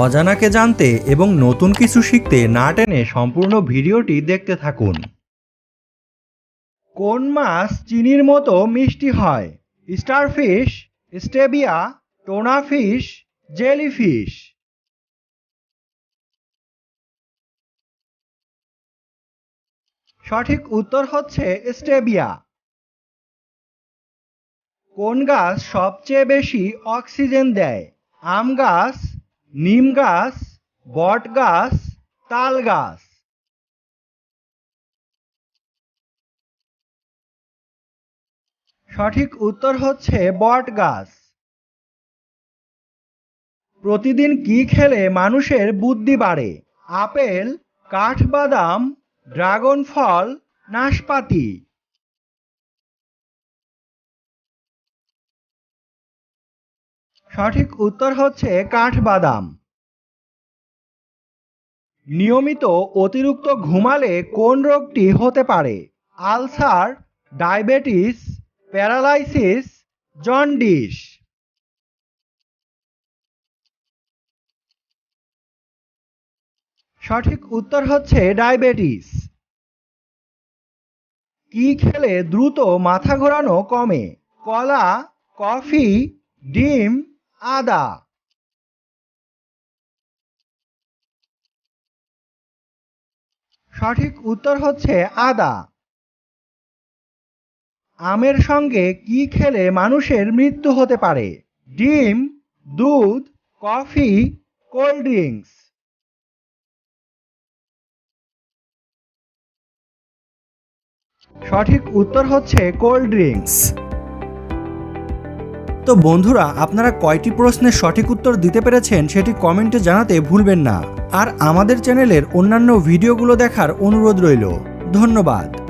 অজানাকে জানতে এবং নতুন কিছু শিখতে না টেনে সম্পূর্ণ ভিডিওটি দেখতে থাকুন। কোন মাছ চিনির মতো মিষ্টি হয়? Starfish, stevia, tuna fish, jellyfish. সঠিক উত্তর হচ্ছে স্টেবিয়া। কোন গাছ সবচেয়ে বেশি অক্সিজেন দেয়? আম গাছ, নিম গাছ, বট গাছ, তাল গাছ। সঠিক উত্তর হচ্ছে বট গাছ। প্রতিদিন কি খেলে মানুষের বুদ্ধি বাড়ে? আপেল, কাঠবাদাম, ড্রাগন ফল, নাশপাতি। সঠিক উত্তর হচ্ছে কাঠবাদাম। নিয়মিত অতিরিক্ত ঘুমালে কোন রোগটি হতে পারে? Ulcer, diabetes, paralysis, jaundice. সঠিক উত্তর হচ্ছে ডায়াবেটিস। কি খেলে দ্রুত মাথা ঘোরানো কমে? কলা, কফি, ডিম, আদা। সঠিক উত্তর হচ্ছে আদা। আমের সঙ্গে কি খেলে মানুষের মৃত্যু হতে পারে? ডিম, দুধ, কফি, কোল্ড ড্রিঙ্কস। সঠিক উত্তর হচ্ছে কোল্ড ড্রিঙ্কস। তো বন্ধুরা, আপনারা কয়টি প্রশ্নের সঠিক উত্তর দিতে পেরেছেন সেটি কমেন্টে জানাতে ভুলবেন না। আর আমাদের চ্যানেলের অন্যান্য ভিডিওগুলো দেখার অনুরোধ রইল। ধন্যবাদ।